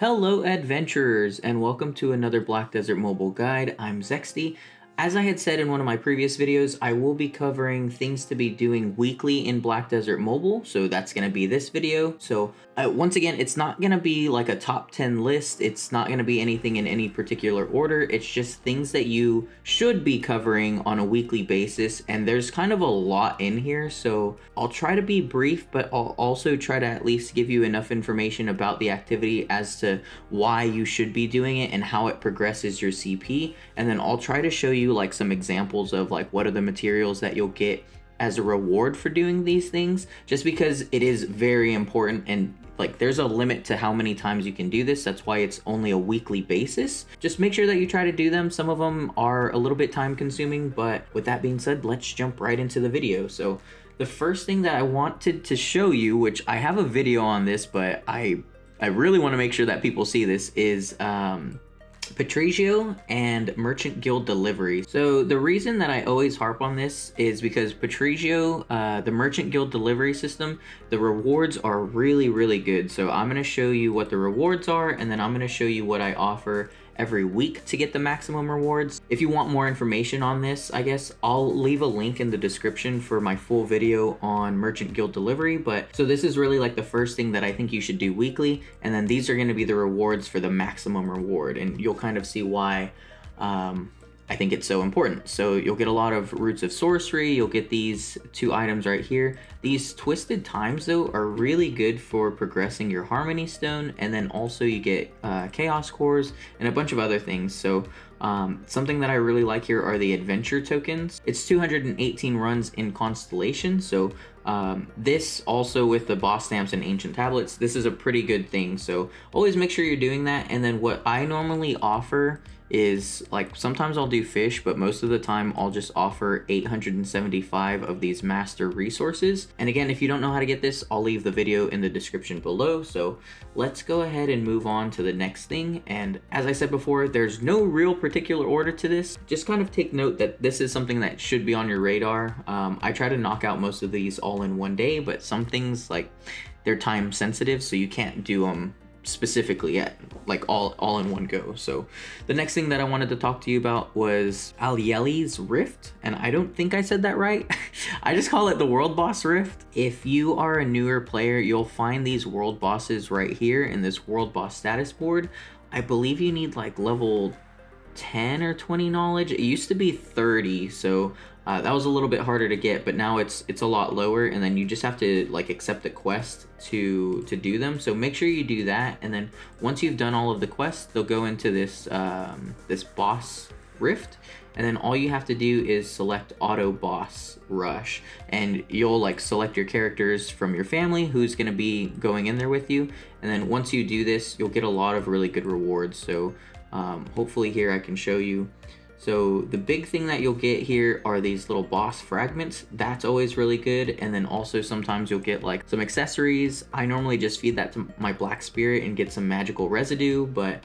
Hello adventurers and welcome to another Black Desert Mobile Guide. I'm Zexty. As I had said in one of my previous videos, I will be covering things to be doing weekly in Black Desert Mobile, so that's going to be this video. So once again, it's not going to be like a top 10 list, it's not going to be anything in any particular order, it's just things that you should be covering on a weekly basis, and there's kind of a lot in here, so I'll try to be brief, but I'll also try to at least give you enough information about the activity as to why you should be doing it and how it progresses your CP, and then I'll try to show you like some examples of like what are the materials that you'll get as a reward for doing these things, just because it is very important, and like there's a limit to how many times you can do this. That's why it's only a weekly basis. Just make sure that you try to do them. Some of them are a little bit time consuming, but with that being said, let's jump right into the video. So the first thing that I wanted to show you, which I have a video on this, but I really want to make sure that people see this, is Patrizio and Merchant Guild Delivery. So the reason that I always harp on this is because Patrizio, the Merchant Guild Delivery system, the rewards are really good. So I'm going to show you what the rewards are, and then I'm going to show you what I offer every week to get the maximum rewards. If you want more information on this, I guess I'll leave a link in the description for my full video on Merchant Guild Delivery. But so this is really like the first thing that I think you should do weekly, and then these are going to be the rewards for the maximum reward, and you'll kind of see why I think it's so important. So you'll get a lot of Roots of Sorcery, you'll get these two items right here. These Twisted Times though are really good for progressing your Harmony Stone, and then also you get Chaos Cores and a bunch of other things. So something that I really like here are the Adventure Tokens. It's 218 runs in Constellation, so this also with the Boss Stamps and Ancient Tablets, this is a pretty good thing. So always make sure you're doing that. And then what I normally offer is, like, sometimes I'll do fish, but most of the time I'll just offer 875 of these master resources. And again, if you don't know how to get this, I'll leave the video in the description below. So let's go ahead and move on to the next thing. And as I said before, there's no real particular order to this. Just kind of take note that this is something that should be on your radar. I try to knock out most of these all in one day, but some things, like, they're time sensitive, so you can't do them specifically at like all in one go. So the next thing that I wanted to talk to you about was Alyaelli's Rift, and I don't think I said that right. I just call it the World Boss Rift. If you are a newer player, you'll find these world bosses right here in this World Boss status board. I believe you need like level 10 or 20 knowledge. It used to be 30, so that was a little bit harder to get, but now it's a lot lower, and then you just have to like accept the quest to do them. So make sure you do that, and then once you've done all of the quests, they'll go into this this boss rift, and then all you have to do is select auto boss rush, and you'll like select your characters from your family who's going to be going in there with you, and then once you do this, you'll get a lot of really good rewards. So hopefully here I can show you. So the big thing that you'll get here are these little boss fragments. That's always really good. And then also sometimes you'll get like some accessories. I normally just feed that to my Black Spirit and get some magical residue, but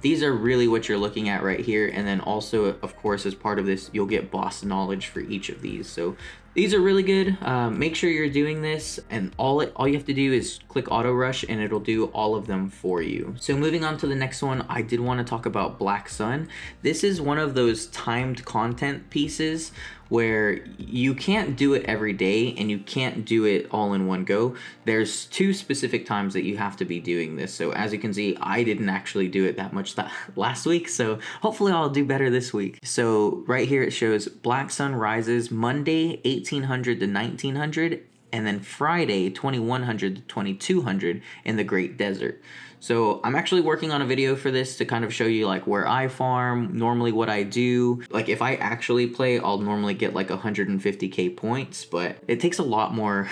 these are really what you're looking at right here. And then also, of course, as part of this, you'll get boss knowledge for each of these. So these are really good. Make sure you're doing this, and all you have to do is click auto rush and it'll do all of them for you. So moving on to the next one, I did want to talk about Black Sun. This is one of those timed content pieces where you can't do it every day and you can't do it all in one go. There's two specific times that you have to be doing this. So as you can see, I didn't actually do it that much last week, so hopefully I'll do better this week. So right here it shows Black Sun rises Monday 1800 to 1900, and then Friday 2100 to 2200 in the Great Desert. So I'm actually working on a video for this to kind of show you like where I farm, normally what I do. Like if I actually play, I'll normally get like 150k points, but it takes a lot more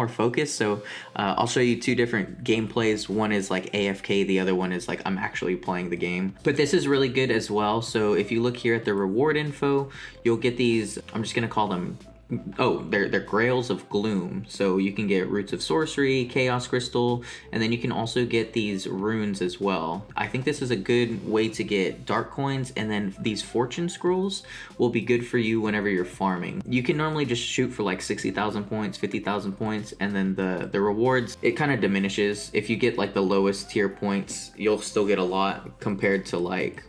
focus. So I'll show you two different gameplays. One is like AFK, the other one is like I'm actually playing the game. But this is really good as well. So if you look here at the reward info, you'll get these, I'm just gonna call them Oh, they're Grails of Gloom. So you can get Roots of Sorcery, Chaos Crystal, and then you can also get these runes as well. I think this is a good way to get dark coins, and then these Fortune Scrolls will be good for you whenever you're farming. You can normally just shoot for like 60,000 points, 50,000 points, and then the rewards, it kind of diminishes. If you get like the lowest tier points, you'll still get a lot compared to like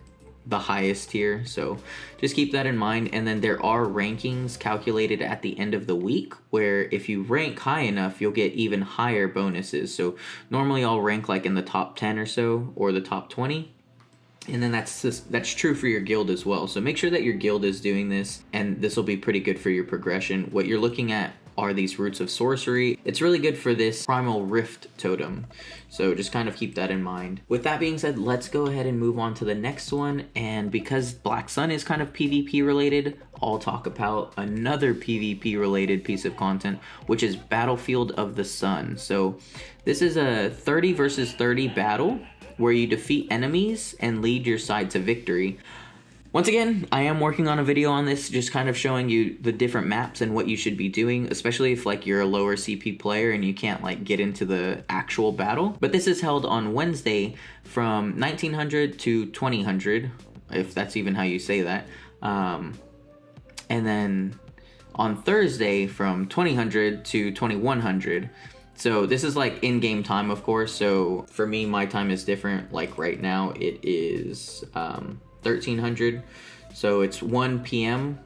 the highest tier, so just keep that in mind. And then there are rankings calculated at the end of the week where if you rank high enough, you'll get even higher bonuses. So normally I'll rank like in the top 10 or so, or the top 20. And then that's true for your guild as well. So make sure that your guild is doing this, and this will be pretty good for your progression. What you're looking at are these Roots of Sorcery. It's really good for this Primal Rift totem. So just kind of keep that in mind. With that being said, let's go ahead and move on to the next one. And because Black Sun is kind of PvP related, I'll talk about another PvP related piece of content, which is Battlefield of the Sun. So this is a 30 versus 30 battle where you defeat enemies and lead your side to victory. Once again, I am working on a video on this, just kind of showing you the different maps and what you should be doing, especially if like you're a lower CP player and you can't like get into the actual battle. But this is held on Wednesday from 1900 to 2000, if that's even how you say that. And then on Thursday from 2000 to 2100. So this is like in-game time, of course. So for me, my time is different. Like right now it is 1300, so it's 1 p.m.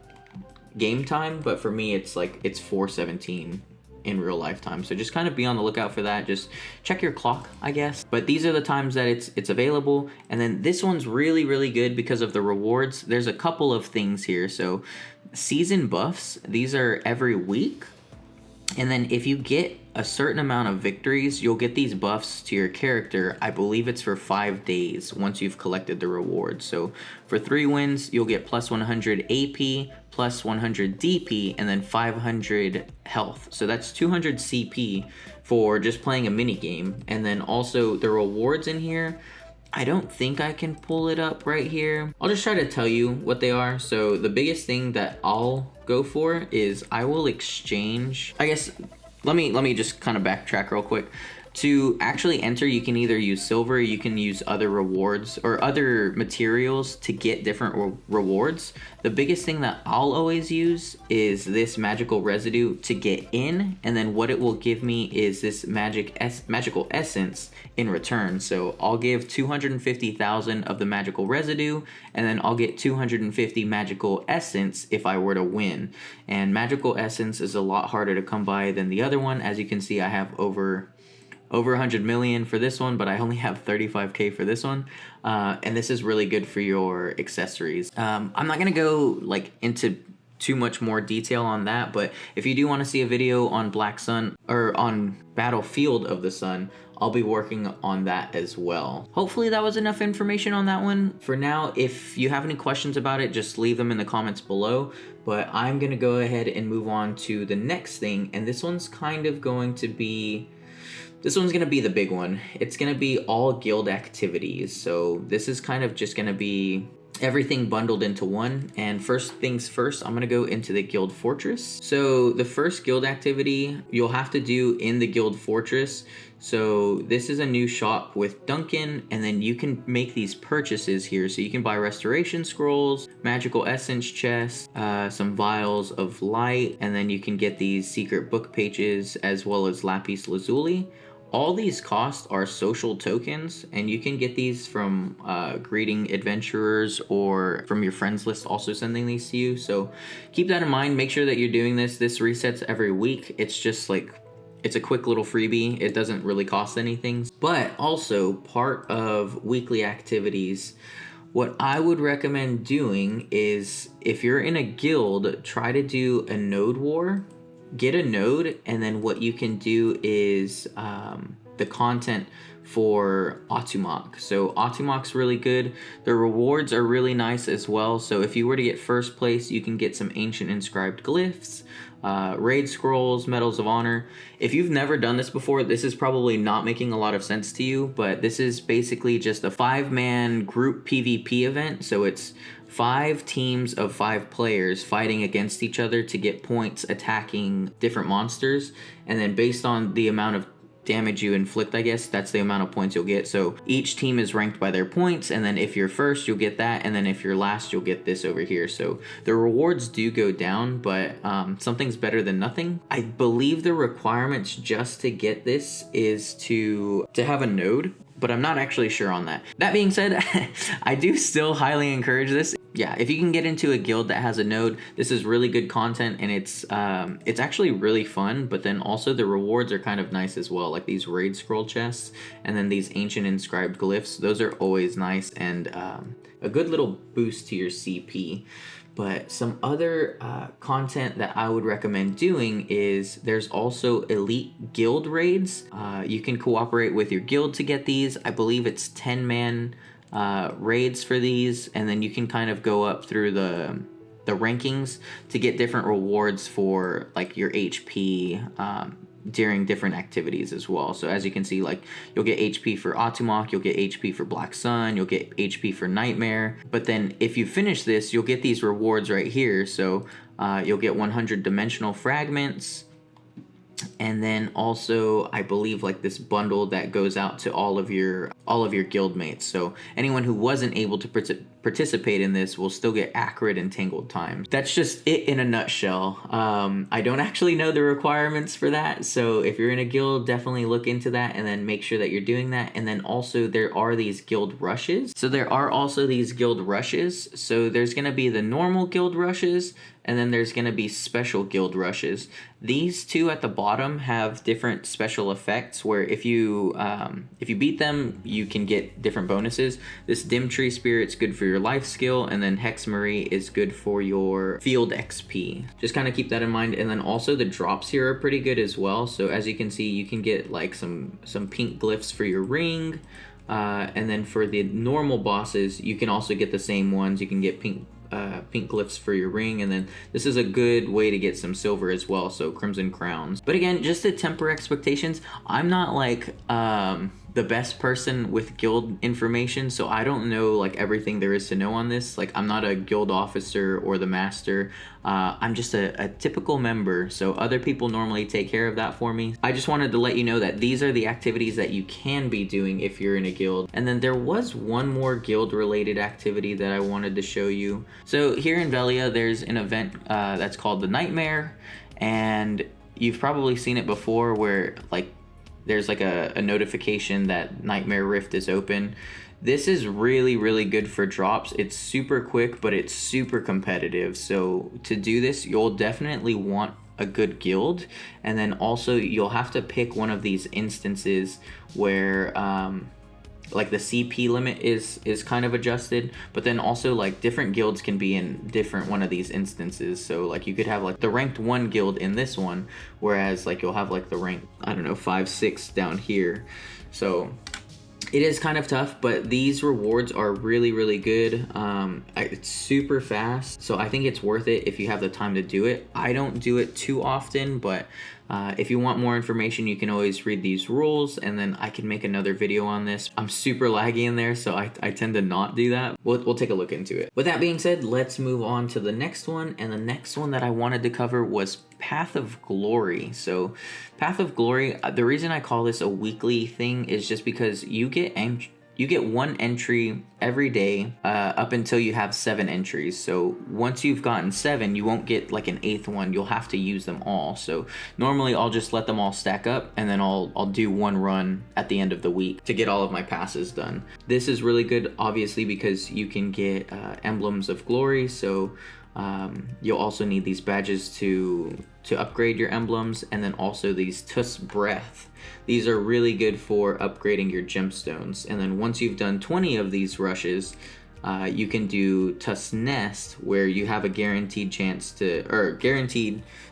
game time, but for me it's 4:17 in real life time. So just kind of be on the lookout for that. Just check your clock, I guess. But these are the times that it's available. And then this one's really good because of the rewards. There's a couple of things here. So season buffs, these are every week. And then if you get a certain amount of victories, you'll get these buffs to your character. I believe it's for 5 days once you've collected the rewards. So for 3 wins, you'll get plus 100 AP, plus 100 DP, and then 500 health. So that's 200 CP for just playing a mini game. And then also the rewards in here, I don't think I can pull it up right here. I'll just try to tell you what they are. So the biggest thing that I'll go for is I will exchange, I guess, let me just kind of backtrack real quick. To actually enter, you can either use silver, you can use other rewards or other materials to get different rewards. The biggest thing that I'll always use is this magical residue to get in, and then what it will give me is this magical essence in return. So I'll give 250,000 of the magical residue, and then I'll get 250 magical essence if I were to win. And magical essence is a lot harder to come by than the other one. As you can see, I have over 100 million for this one, but I only have 35k for this one. And this is really good for your accessories. I'm not gonna go like into too much more detail on that, but if you do want to see a video on Black Sun or on Battlefield of the Sun, I'll be working on that as well. Hopefully that was enough information on that one. For now, if you have any questions about it, just leave them in the comments below. But I'm gonna go ahead and move on to the next thing, and this one's kind of going to be, this one's going to be the big one. It's going to be all guild activities. So this is kind of just going to be everything bundled into one. And first things first, I'm going to go into the guild fortress. So the first guild activity you'll have to do in the guild fortress. So this is a new shop with Duncan, and then you can make these purchases here. So you can buy restoration scrolls, magical essence chests, some vials of light, and then you can get these secret book pages as well as lapis lazuli. All these costs are social tokens, and you can get these from greeting adventurers or from your friends list also sending these to you. So keep that in mind. Make sure that you're doing this. This resets every week. It's just like, it's a quick little freebie. It doesn't really cost anything. But also part of weekly activities, what I would recommend doing is if you're in a guild, try to do a node war. Get a node, and then what you can do is the content for Autumok. So Autumok's really good. The rewards are really nice as well. So if you were to get first place, you can get some ancient inscribed glyphs, raid scrolls, medals of honor. If you've never done this before, this is probably not making a lot of sense to you, but this is basically just a 5-man group PvP event. So it's 5 teams of 5 players fighting against each other to get points attacking different monsters, and then based on the amount of damage you inflict, I guess that's the amount of points you'll get. So each team is ranked by their points, and then if you're first you'll get that, and then if you're last you'll get this over here. So the rewards do go down, but something's better than nothing. I believe the requirements just to get this is to have a node, but I'm not actually sure on that. That being said, I do still highly encourage this. Yeah, if you can get into a guild that has a node, this is really good content, and it's actually really fun, but then also the rewards are kind of nice as well, like these raid scroll chests, and then these ancient inscribed glyphs. Those are always nice, and a good little boost to your CP. But some other content that I would recommend doing is there's also elite guild raids. You can cooperate with your guild to get these. I believe it's 10-man raids for these, and then you can kind of go up through the rankings to get different rewards for like your HP during different activities as well. So as you can see, like you'll get HP for Atumok, you'll get HP for Black Sun, you'll get HP for Nightmare, but then if you finish this you'll get these rewards right here. So you'll get 100 dimensional fragments, and then also I believe like this bundle that goes out to all of your guild mates. So anyone who wasn't able to participate in this will still get accurate and tangled times. That's just it in a nutshell. I don't actually know the requirements for that, so if you're in a guild, definitely look into that and then make sure that you're doing that. And then also there are these guild rushes. So there are also these guild rushes. So there's going to be the normal guild rushes, and then there's going to be special guild rushes. These two at the bottom have different special effects where if you beat them, you can get different bonuses. This Dim Tree Spirit's good for your life skill, and then Hex Marie is good for your field XP. Just kind of keep that in mind. And then also the drops here are pretty good as well. So as you can see, you can get like some pink glyphs for your ring. And then for the normal bosses, you can also get the same ones. You can get pink glyphs for your ring, and then this is a good way to get some silver as well, so Crimson Crowns. But again, just to temper expectations, I'm not like the best person with guild information, so I don't know like everything there is to know on this. Like I'm not a guild officer or the master. I'm just a typical member, so other people normally take care of that for me. I just wanted to let you know that these are the activities that you can be doing if you're in a guild. And then there was one more guild related activity that I wanted to show you. So here in Velia, there's an event that's called the Nightmare, and you've probably seen it before where like there's like a notification that Nightmare Rift is open. This is really, really good for drops. It's super quick, but it's super competitive. So to do this, you'll definitely want a good guild. And then also you'll have to pick one of these instances where like the CP limit is kind of adjusted, but then also like different guilds can be in different one of these instances. So like you could have like the ranked 1 guild in this one, whereas like you'll have like the rank, I don't know, 5, 6 down here. So it is kind of tough, but these rewards are really, really good. It's super fast, so I think it's worth it if you have the time to do it. I don't do it too often, but if you want more information, you can always read these rules, and then I can make another video on this. I'm super laggy in there, so I tend to not do that. We'll take a look into it. With that being said, let's move on to the next one, and the next one that I wanted to cover was Path of Glory. So Path of Glory, the reason I call this a weekly thing is just because you get 1 entry every day up until you have 7 entries. So once you've gotten 7, you won't get like an 8th one. You'll have to use them all. So normally I'll just let them all stack up, and then I'll do one run at the end of the week to get all of my passes done. This is really good, obviously, because you can get emblems of glory. So you'll also need these badges to upgrade your emblems, and then also these Tuss Breath. These are really good for upgrading your gemstones. And then once you've done 20 of these rushes, you can do Tuss Nest, where you have a guaranteed to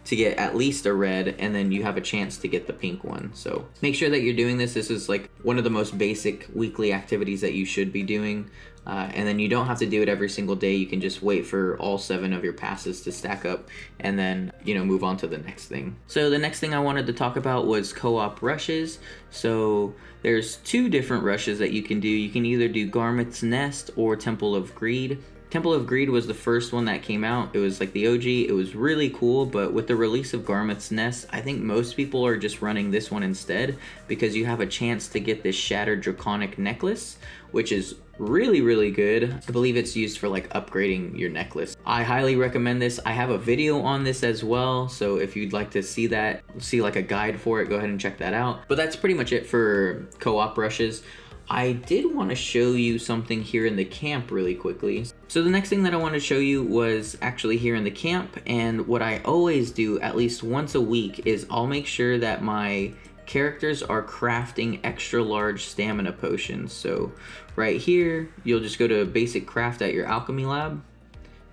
get at least a red, and then you have a chance to get the pink one. So make sure that you're doing this. This is like one of the most basic weekly activities that you should be doing. And then you don't have to do it every single day. You can just wait for all 7 of your passes to stack up, and then, you know, move on to the next thing. So the next thing I wanted to talk about was co-op rushes. So there's 2 different rushes that you can do. You can either do Garmet's Nest or Temple of Greed. Temple of Greed was the first one that came out. It was like the OG. It was really cool, but with the release of Garmeth's Nest, I think most people are just running this one instead because you have a chance to get this Shattered Draconic necklace, which is really, really good. I believe it's used for like upgrading your necklace. I highly recommend this. I have a video on this as well, so if you'd like to see that, see like a guide for it, go ahead and check that out. But that's pretty much it for co-op rushes. I did want to show you something here in the camp really quickly. So the next thing that I want to show you was actually here in the camp, and what I always do at least once a week is I'll make sure that my characters are crafting extra large stamina potions. So right here, you'll just go to basic craft at your alchemy lab.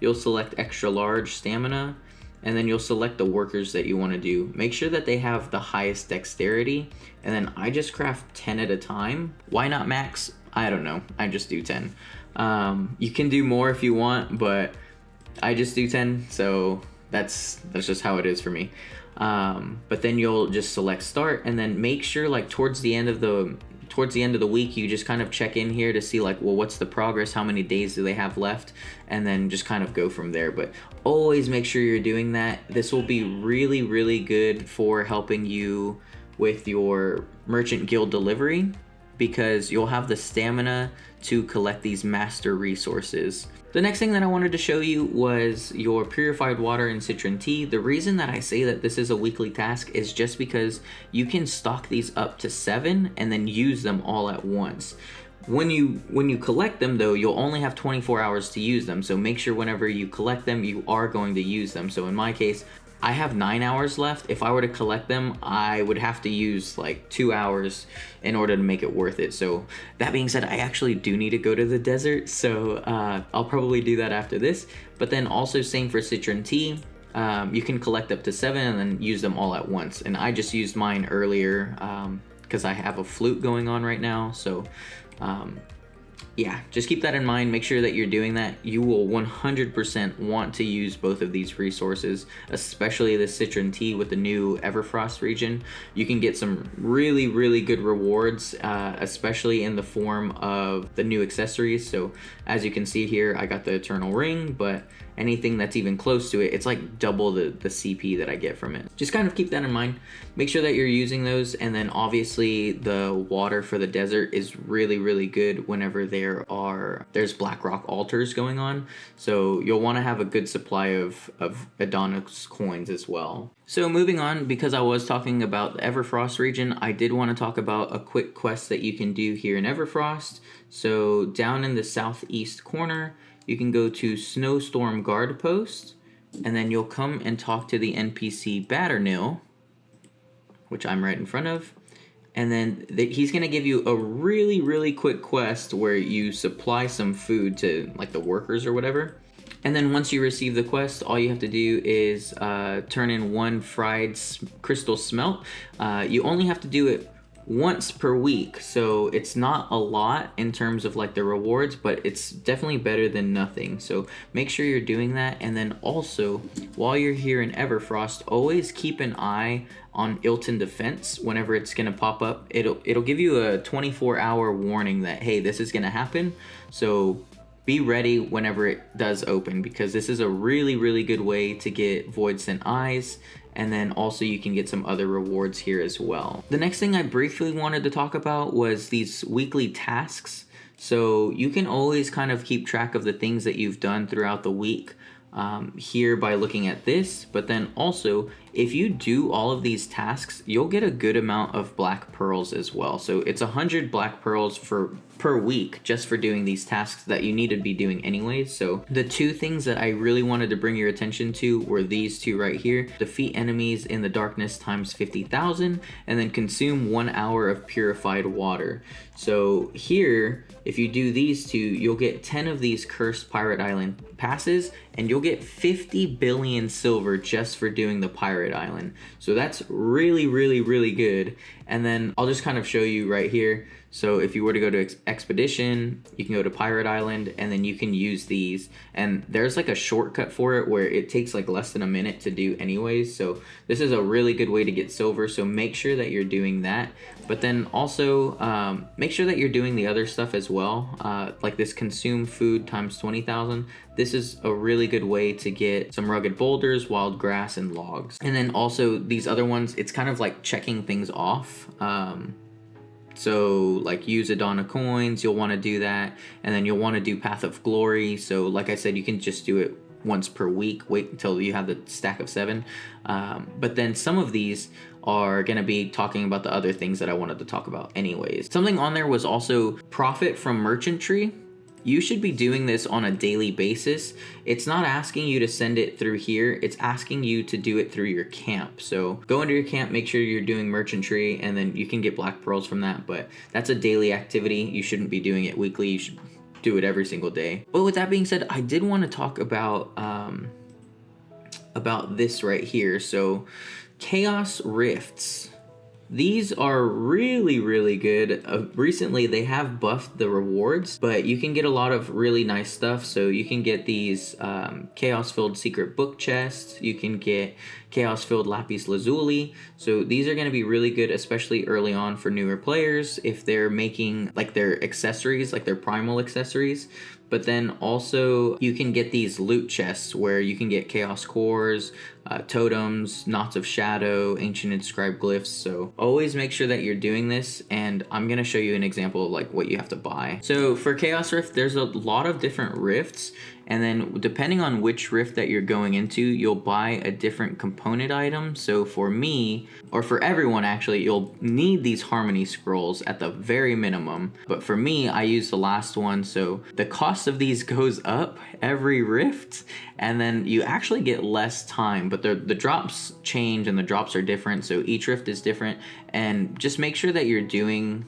You'll select extra large stamina, and then you'll select the workers that you want to do. Make sure that they have the highest dexterity, and then I just craft 10 at a time. Why not max? I don't know. I just do 10. You can do more if you want, but I just do 10, so that's just how it is for me. But then you'll just select start, and then make sure like towards the end of the week, you just kind of check in here to see like, well, what's the progress? How many days do they have left? And then just kind of go from there. But always make sure you're doing that. This will be really, really good for helping you with your merchant guild delivery, because you'll have the stamina to collect these master resources. The next thing that I wanted to show you was your purified water and citron tea. The reason that I say that this is a weekly task is just because you can stock these up to 7 and then use them all at once. When you collect them though, you'll only have 24 hours to use them. So make sure whenever you collect them, you are going to use them. So in my case, I have 9 hours left. If I were to collect them, I would have to use like 2 hours in order to make it worth it. So that being said, I actually do need to go to the desert, so I'll probably do that after this. But then also same for citron tea. You can collect up to 7 and then use them all at once. And I just used mine earlier because I have a flute going on right now. So yeah, just keep that in mind. Make sure that you're doing that. You will 100% want to use both of these resources, especially the citron tea with the new Everfrost region. You can get some really, really good rewards, especially in the form of the new accessories. So as you can see here, I got the Eternal Ring, but anything that's even close to it, it's like double the CP that I get from it. Just kind of keep that in mind. Make sure that you're using those, and then obviously the water for the desert is really, really good whenever there's Blackrock altars going on. So you'll want to have a good supply of Adonis coins as well. So moving on, because I was talking about the Everfrost region, I did want to talk about a quick quest that you can do here in Everfrost. So down in the southeast corner, you can go to Snowstorm Guard Post, and then you'll come and talk to the NPC Baturnil, which I'm right in front of. And then he's going to give you a really, really quick quest where you supply some food to like the workers or whatever. And then once you receive the quest, all you have to do is turn in 1 fried crystal smelt. You only have to do it once per week, so it's not a lot in terms of like the rewards, but it's definitely better than nothing. So make sure you're doing that. And then also, while you're here in Everfrost, always keep an eye on Eilton defense. Whenever it's gonna pop up, it'll give you a 24-hour warning that, hey, this is gonna happen. So be ready whenever it does open, because this is a really, really good way to get Void Sent Eyes, and then also you can get some other rewards here as well. The next thing I briefly wanted to talk about was these weekly tasks. So you can always kind of keep track of the things that you've done throughout the week here by looking at this, but then also if you do all of these tasks, you'll get a good amount of black pearls as well. So it's 100 black pearls per week just for doing these tasks that you need to be doing anyways. So the 2 things that I really wanted to bring your attention to were these 2 right here: defeat enemies in the darkness times 50,000, and then consume 1 hour of purified water. So here, if you do these 2, you'll get 10 of these cursed pirate island passes, and you'll get 50 billion silver just for doing the pirate island. So that's really, really, really good. And then I'll just kind of show you right here. So if you were to go to Expedition, you can go to Pirate Island, and then you can use these. And there's like a shortcut for it where it takes like less than a minute to do anyways. So this is a really good way to get silver. So make sure that you're doing that. But then also make sure that you're doing the other stuff as well. Like this consume food times 20,000. This is a really good way to get some rugged boulders, wild grass, and logs. And then also these other ones, it's kind of like checking things off. So like use Adana coins, you'll want to do that. And then you'll want to do Path of Glory. So like I said, you can just do it once per week. Wait until you have the stack of 7. But then some of these are going to be talking about the other things that I wanted to talk about anyways. Something on there was also profit from merchantry. You should be doing this on a daily basis. It's not asking you to send it through here. It's asking you to do it through your camp. So go into your camp, make sure you're doing merchantry, and then you can get black pearls from that. But that's a daily activity. You shouldn't be doing it weekly. You should do it every single day. But with that being said, I did want to talk about this right here. So Chaos Rifts. These are really, really good. Recently, they have buffed the rewards, but you can get a lot of really nice stuff. So you can get these chaos-filled secret book chests. You can get chaos-filled lapis lazuli. So these are going to be really good, especially early on for newer players if they're making like their accessories, like their primal accessories. But then also you can get these loot chests where you can get chaos cores, totems, knots of shadow, ancient inscribed glyphs. So always make sure that you're doing this, and I'm gonna show you an example of like what you have to buy. So for Chaos Rift, there's a lot of different rifts, and then depending on which rift that you're going into, you'll buy a different component item. So for me, or for everyone actually, you'll need these harmony scrolls at the very minimum. But for me, I use the last one, so the cost of these goes up every rift, and then you actually get less time, but the drops change and the drops are different, so each rift is different. And just make sure that you're doing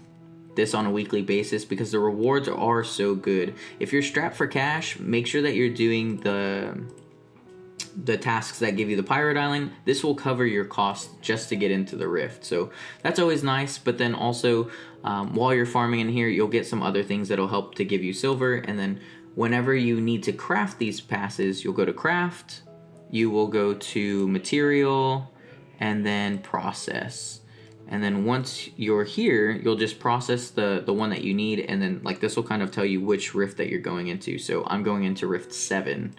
this on a weekly basis because the rewards are so good. If you're strapped for cash, make sure that you're doing the tasks that give you the Pirate Island. This will cover your cost just to get into the rift, so that's always nice. But then also while you're farming in here, you'll get some other things that'll help to give you silver. And then whenever you need to craft these passes, you'll go to craft, you will go to material, and then process. And then once you're here, you'll just process the one that you need, and then like this will kind of tell you which rift that you're going into. So I'm going into rift 7.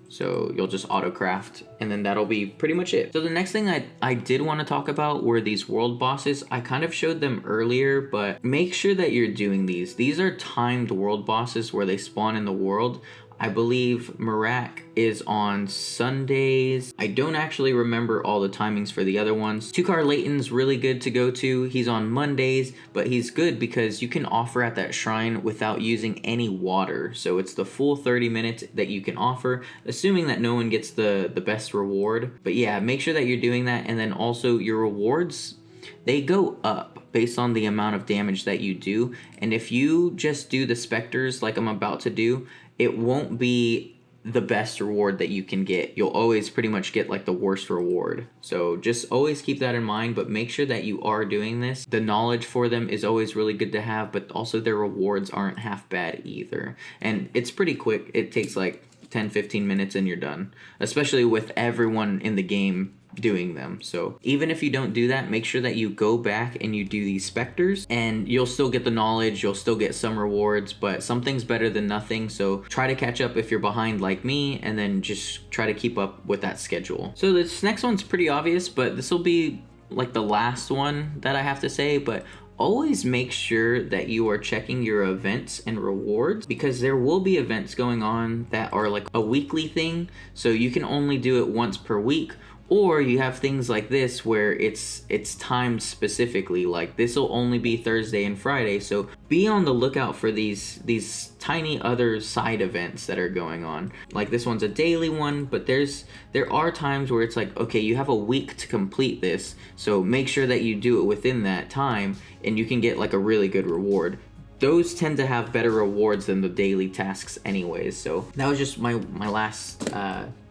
So you'll just auto craft, and then that'll be pretty much it. So the next thing I did want to talk about were these world bosses. I kind of showed them earlier, but make sure that you're doing these. These are timed world bosses where they spawn in the world. I believe Merak is on Sundays. I don't actually remember all the timings for the other ones. Tukar Layton's really good to go to. He's on Mondays, but he's good because you can offer at that shrine without using any water. So it's the full 30 minutes that you can offer, assuming that no one gets the best reward. But yeah, make sure that you're doing that. And then also your rewards, they go up based on the amount of damage that you do. And if you just do the specters like I'm about to do, it won't be the best reward that you can get. You'll always pretty much get like the worst reward. So just always keep that in mind, but make sure that you are doing this. The knowledge for them is always really good to have, but also their rewards aren't half bad either. And it's pretty quick. It takes like 10-15 minutes and you're done, especially with everyone in the game doing them. So even if you don't do that, make sure that you go back and you do these specters, and you'll still get the knowledge, you'll still get some rewards, but something's better than nothing. So try to catch up if you're behind like me, and then just try to keep up with that schedule. So this next one's pretty obvious, but this will be like the last one that I have to say. But always make sure that you are checking your events and rewards, because there will be events going on that are like a weekly thing, so you can only do it once per week. Or you have things like this where it's timed specifically, like this will only be Thursday and Friday. So be on the lookout for these tiny other side events that are going on. Like this one's a daily one, but there are times where it's like, okay, you have a week to complete this, so make sure that you do it within that time, and you can get like a really good reward. Those tend to have better rewards than the daily tasks anyways. So that was just my last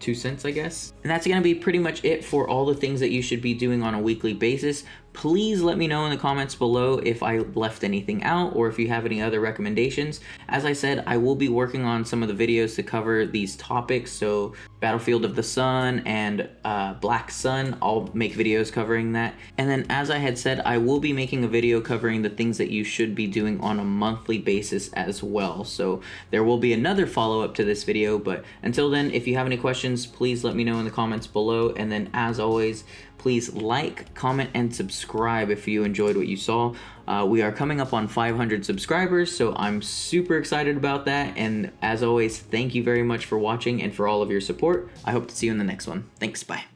2 cents, I guess. And that's gonna be pretty much it for all the things that you should be doing on a weekly basis. Please let me know in the comments below if I left anything out or if you have any other recommendations. As I said, I will be working on some of the videos to cover these topics, so Battlefield of the Sun and Black Sun, I'll make videos covering that. And then as I had said, I will be making a video covering the things that you should be doing on a monthly basis as well. So there will be another follow-up to this video, but until then, if you have any questions, please let me know in the comments below. And then as always, please like, comment, and subscribe if you enjoyed what you saw. We are coming up on 500 subscribers, so I'm super excited about that. And as always, thank you very much for watching and for all of your support. I hope to see you in the next one. Thanks, bye.